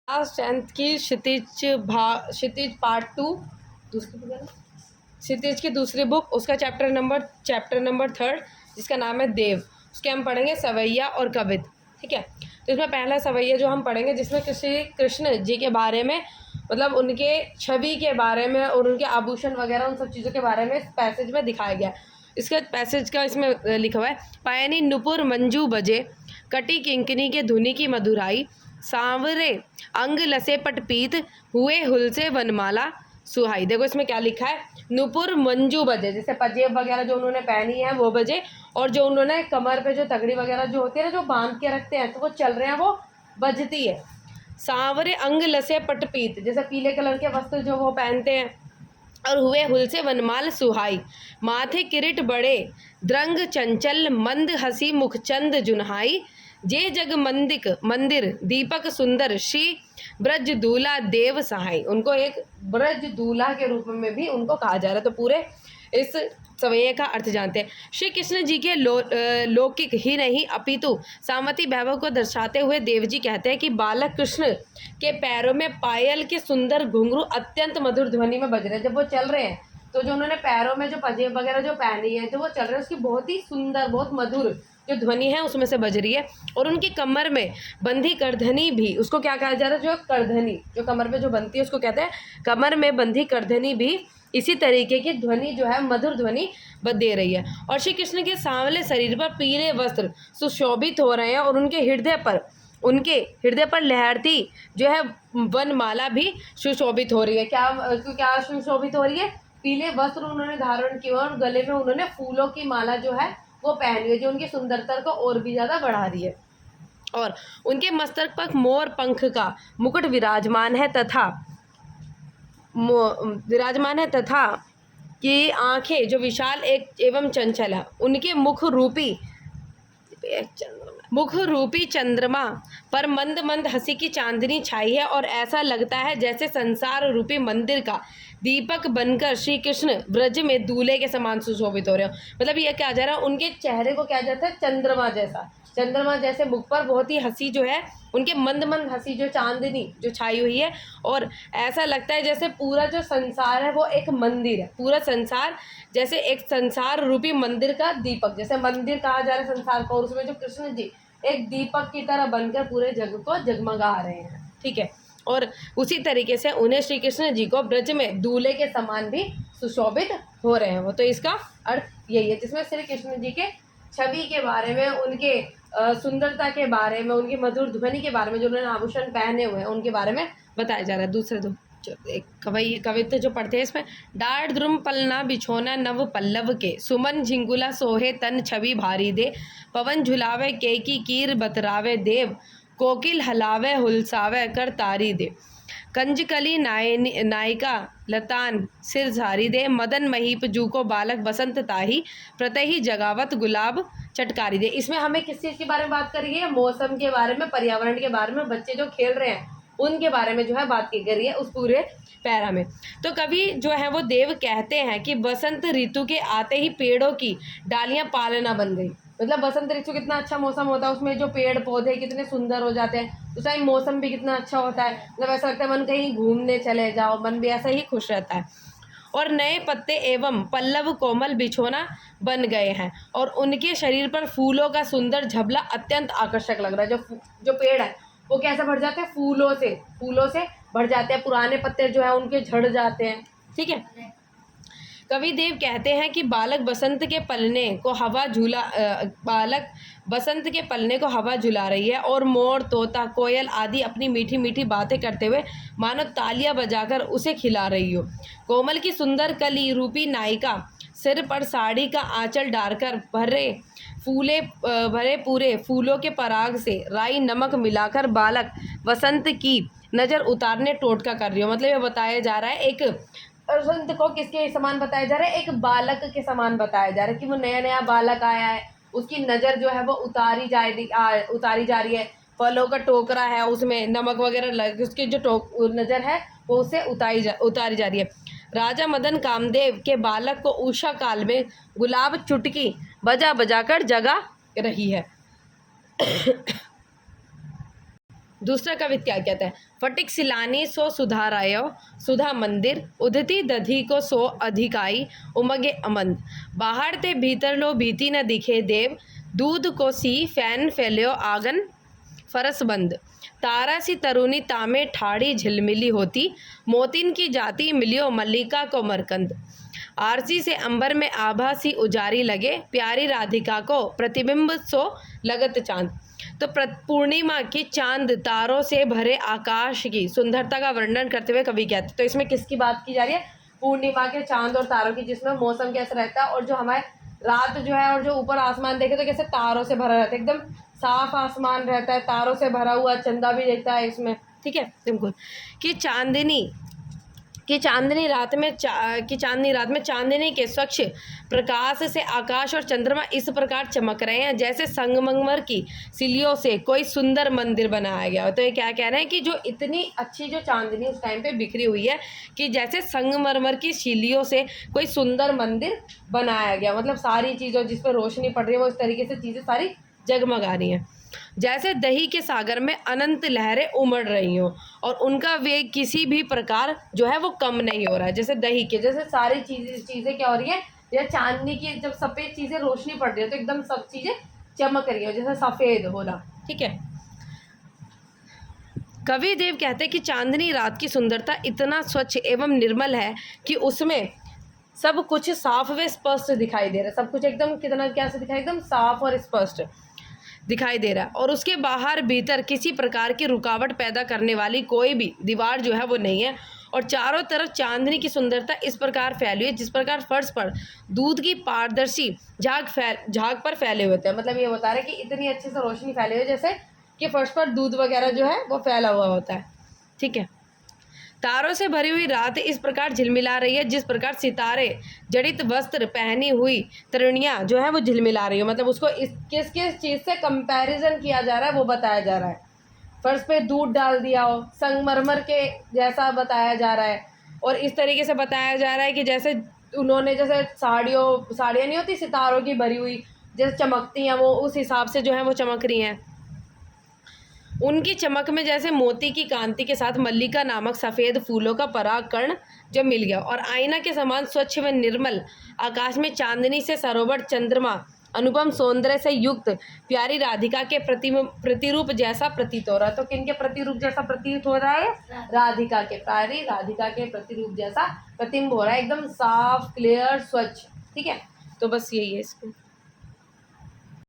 Class 10th की क्षितिज part 2 दूसरी book है ना, क्षितिज की दूसरी बुक, उसका चैप्टर नंबर 3 जिसका नाम है देव। उसके हम पढ़ेंगे सवैया और कवित। ठीक है, तो इसमें पहला सवैया जो हम पढ़ेंगे जिसमें कृष्ण जी के बारे में, मतलब उनके छवि के बारे में और उनके आभूषण वगैरह उन सब चीज़ों के बारे में इस पैसेज में दिखाया गया। इसका पैसेज का इसमें लिखा हुआ है, पायनी नुपुर मंजू बजे, कटी किंकिनी के धुनी की मधुराई, सांवरे अंग लसे पटपीत, हुए हुल से वनमाला सुहाई। देखो इसमें क्या लिखा है, नुपुर मंजू बजे, जैसे पजेब वगैरह जो उन्होंने पहनी है वो बजे, और जो उन्होंने कमर पे जो तगड़ी वगैरह जो होती है ना, जो बांध के रखते हैं तो वो चल रहे हैं, वो बजती है। सांवरे अंग लसे पटपीत, जैसे पीले कलर के वस्त्र जो वो पहनते हैं, और हुए हुल से वनमाल सुहाई, माथे किरीट बड़े द्रंग चंचल, मंद हसी मुखचंद जुन्हाई, जे जग मंदिर दीपक सुंदर, श्री ब्रज दूल्हा देव सहाय। उनको एक ब्रज दूल्हा के रूप में भी उनको कहा जा रहा है। तो पूरे इस सवैये का अर्थ जानते हैं। श्री कृष्ण जी के लौकिक ही नहीं अपितु सामती वैभव को दर्शाते हुए देव जी कहते हैं कि बालक कृष्ण के पैरों में पायल के सुंदर घुंघरू अत्यंत मधुर ध्वनि में बज रहे हैं। जब वो चल रहे हैं तो जो उन्होंने पैरों में जो पजेब वगैरह जो पहनी है, जो वो चल रहे हैं, उसकी बहुत ही सुंदर, बहुत मधुर जो ध्वनि है उसमें से बज रही है। और उनकी कमर में बंधी करधनी भी, उसको क्या कहा जा रहा है, जो करधनी जो कमर में जो बनती है उसको कहते हैं कमर में बंधी करधनी भी इसी तरीके की ध्वनि जो है, मधुर ध्वनि दे रही है। और श्री कृष्ण के सांवले शरीर पर पीले वस्त्र सुशोभित हो रहे हैं, और उनके हृदय पर लहरती जो है वनमाला भी सुशोभित हो रही है। क्या सुशोभित हो रही है? पीले वस्त्र उन्होंने धारण किए और गले में उन्होंने फूलों की माला जो है वो पहनी है, जो उनकी सुंदरता को और भी ज़्यादा बढ़ा रही है। और उनके मस्तक पर मोर पंख का मुकुट विराजमान है तथा कि आंखें जो विशाल एवं चंचल है, उनके मुख रूपी चंद्रमा पर मंद मंद हंसी की चांदनी छाई है, और ऐसा लगता है जैसे संसार रूपी मंदिर का दीपक बनकर श्री कृष्ण ब्रज में दूल्हे के समान सुशोभित हो रहे हो। मतलब ये क्या जा रहा है, उनके चेहरे को क्या जाता है, चंद्रमा जैसे मुख पर बहुत ही हंसी जो है, उनके मंद मंद हंसी जो चांदनी जो छाई हुई है, और ऐसा लगता है जैसे पूरा जो संसार है वो एक मंदिर है, पूरा संसार जैसे एक संसार रूपी मंदिर का दीपक, जैसे मंदिर कहा जा रहा है संसार को, और उसमें जो कृष्ण जी एक दीपक की तरह बनकर पूरे जग को जगमगा रहे हैं। ठीक है, और उसी तरीके से उन्हें श्री कृष्ण जी को ब्रज में दूल्हे के समान भी सुशोभित हो रहे हैं वो। तो इसका अर्थ यही है, जिसमें श्री कृष्ण जी के छवि के बारे में, उनके सुंदरता के बारे में, उनकी मधुर ध्वनि के बारे में, जो उन्होंने आभूषण पहने हुए हैं उनके बारे में बताया जा रहा है। दूसरे दो एक कवित्व जो पढ़ते हैं इसमें, डाढ़ द्रुम पलना बिछोना नव पल्लव के, सुमन झिंगुला सोहे तन छवि भारी दे, पवन झुलावे के की कीर बतरावे देव, कोकिल हलावे हुलसावे कर तारी दे, कंजकली नायिका लतान सिर झारी दे, मदन महीप जूको बालक बसंत ताही, प्रतहि जगावत गुलाब चटकारी दे। इसमें हमें किस चीज़ के बारे में बात करी है, मौसम के बारे में, पर्यावरण के बारे में, बच्चे जो खेल रहे हैं उनके बारे में जो है बात की गई है उस पूरे पैरा में। तो कवि जो है वो देव कहते हैं कि बसंत ऋतु के आते ही पेड़ों की डालियां पालना बन गई। मतलब बसंत ऋतु कितना अच्छा मौसम होता है, उसमें जो पेड़ पौधे कितने सुंदर हो जाते हैं, उस टाइम मौसम भी कितना अच्छा होता है, मतलब ऐसा लगता है मन कहीं घूमने चले जाओ, मन भी ऐसा ही खुश रहता है। और नए पत्ते एवं पल्लव कोमल बिछोना बन गए हैं, और उनके शरीर पर फूलों का सुंदर झबला अत्यंत आकर्षक लग रहा है। जो पेड़ है वो कैसे भर जाते हैं, फूलों से भर जाते हैं, पुराने पत्ते जो है उनके झड़ जाते हैं। ठीक है, कवि देव कहते हैं कि बालक बसंत के पलने को हवा झुला रही है, और मोर तोता कोयल आदि अपनी मीठी मीठी बातें करते हुए मानो तालियां बजाकर उसे खिला रही हो। कोमल की सुंदर कली रूपी नायिका सिर पर साड़ी का आंचल डालकर भरे पूरे फूलों के पराग से राई नमक मिलाकर बालक वसंत की नज़र उतारने टोटका कर रही हो। मतलब ये बताया जा रहा है, एक वसंत को किसके समान बताया जा रहा है, एक बालक के समान बताया जा रहा है कि वो नया बालक आया है, उसकी नज़र जो है वो उतारी जा रही है, फलों का टोकरा है उसमें नमक वगैरह लग, उसकी जो नज़र है वो उसे उतारी जा रही है। राजा मदन कामदेव के बालक को उषा काल में गुलाब चुटकी बजा कर जगा रही है। दूसरा कवित क्या कहता है, फटिक सिलानी सो सुधारायो, सुधा मंदिर उदती दधी को सो अधिकाई, उमगे अमंद, बाहर ते भीतर लो भीति न दिखे देव, दूध को सी फैन फैल्यो आंगन फरस बंद, तारा सी तरुणी तामे ठाड़ी झिलमिली होती, मोतिन की जाति मिलियो मल्लिका को मरकंद, आरसी से अंबर में आभा सी उजारी लगे, प्यारी राधिका को प्रतिबिंब सो लगत चांद। तो पूर्णिमा की चांद तारों से भरे आकाश की सुंदरता का वर्णन करते हुए कवि कहते हैं। तो इसमें किसकी बात की जा रही है, पूर्णिमा के चांद और तारों की, जिसमें मौसम कैसा रहता है और जो हमारे रात जो है और जो ऊपर आसमान देखे तो कैसे तारों से भरा रहता है, एकदम साफ आसमान रहता है, तारों से भरा हुआ, चंदा भी देखता है इसमें, ठीक है बिल्कुल। कि चांदनी रात में चांदनी के स्वच्छ प्रकाश से आकाश और चंद्रमा इस प्रकार चमक रहे हैं जैसे संगमरमर की सिलियों से कोई सुंदर मंदिर बनाया गया हो। तो ये क्या कह रहे हैं कि जो इतनी अच्छी जो चांदनी उस टाइम पे बिखरी हुई है कि जैसे संगमरमर की सिलियों से कोई सुंदर मंदिर बनाया गया, मतलब सारी चीज़ों जिस पर रोशनी पड़ रही है वो इस तरीके से चीज़ें सारी जगमगा रही हैं, जैसे दही के सागर में अनंत लहरें उमड़ रही हों और उनका वेग किसी भी प्रकार जो है वो कम नहीं हो रहा है। जैसे दही के जैसे सारी चीज़ें क्या हो रही है, या चांदनी की जब सफ़ेद चीज़ें रोशनी पड़ रही है तो एकदम सब चीज़ें चमक रही है, जैसे सफ़ेद होना, ठीक है। कवि देव कहते हैं कि चांदनी रात की सुंदरता इतना स्वच्छ एवं निर्मल है कि उसमें सब कुछ साफ व स्पष्ट दिखाई दे रहा है, सब कुछ एकदम कितना क्या से दिखाई, एकदम साफ और स्पष्ट दिखाई दे रहा है, और उसके बाहर भीतर किसी प्रकार की रुकावट पैदा करने वाली कोई भी दीवार जो है वो नहीं है, और चारों तरफ चांदनी की सुंदरता इस प्रकार फैली है जिस प्रकार फर्श पर दूध की पारदर्शी झाग पर फैले हुए थे। मतलब ये बता रहे हैं कि इतनी अच्छे से रोशनी फैली हुई है जैसे कि फर्श पर दूध वगैरह जो है वो फैला हुआ होता है, ठीक है। तारों से भरी हुई रात इस प्रकार झिलमिला रही है जिस प्रकार सितारे जड़ित वस्त्र पहनी हुई तरुणियाँ जो है वो झिलमिला रही हो, मतलब उसको किस चीज़ से कंपैरिजन किया जा रहा है वो बताया जा रहा है। फर्श पे दूध डाल दिया हो, संगमरमर के जैसा बताया जा रहा है, और इस तरीके से बताया जा रहा है कि जैसे उन्होंने जैसे साड़ियाँ नहीं होती सितारों की भरी हुई जैसे चमकती हैं, वो उस हिसाब से जो है वो चमक रही हैं। उनकी चमक में जैसे मोती की कांति के साथ मल्लिका नामक सफ़ेद फूलों का परागकण जो मिल गया, और आईना के समान स्वच्छ व निर्मल आकाश में चांदनी से सरोवर चंद्रमा अनुपम सौंदर्य से युक्त प्यारी राधिका के प्रतिरूप जैसा प्रतीत हो रहा है। तो किनके प्रतिरूप जैसा प्रतीत हो रहा है, राधिका के, प्यारी राधिका के प्रतिरूप जैसा प्रतिबिंब हो रहा है, एकदम साफ क्लियर स्वच्छ, ठीक है। तो बस यही है इसको।